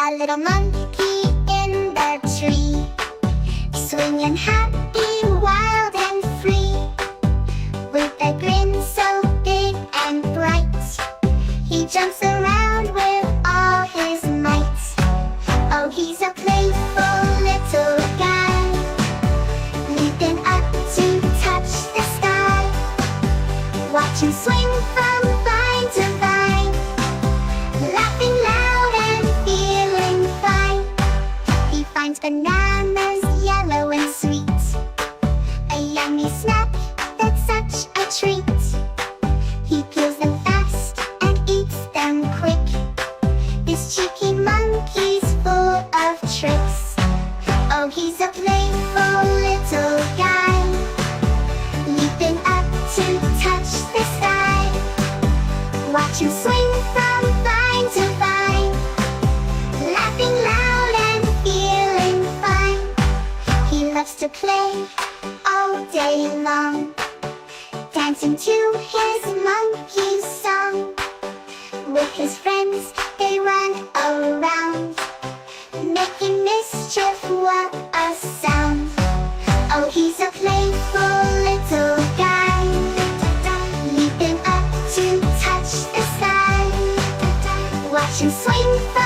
A little monkey in the tree, swinging happy, wild and free. With a grin so big and bright, he jumps around with all his might. Oh, he's a playful little guy, leaping up to touch the sky. Watch him swing from vine to vine, laughing loud and feeling fine. He finds bananas yellow and sweet, a yummy snack that's such a treat. He peels them fast and eats them quick. This cheeky monkey's full of tricks. Oh, he's a playful little guy, leaping up to touch the sky. Watch him swing from vine to vine, laughing loud and feeling fine. He loves to play all day long, dancing to his monkey song. With his friends they run around, making mischief, what a sound. Oh, he's a playful little guy, leaping up to touch the sky. Watch him swing from